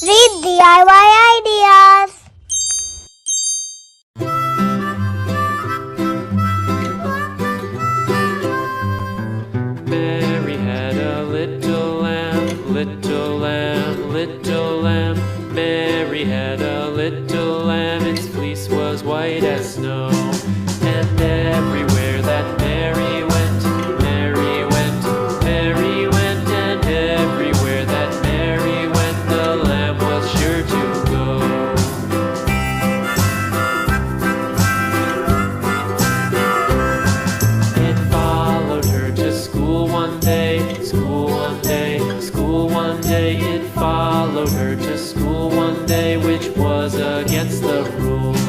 Read DIY ideas. Mary had a little lamb, little lamb, little lamb. Mary had a little lamb, its fleece was white as snow. And everywhere that Mary went, Mary went, Mary went. And everywhere that Mary went, the lamb was sure to go. It followed her to school one day, school one day, school one day. It followed her to school one day, which was against the rules.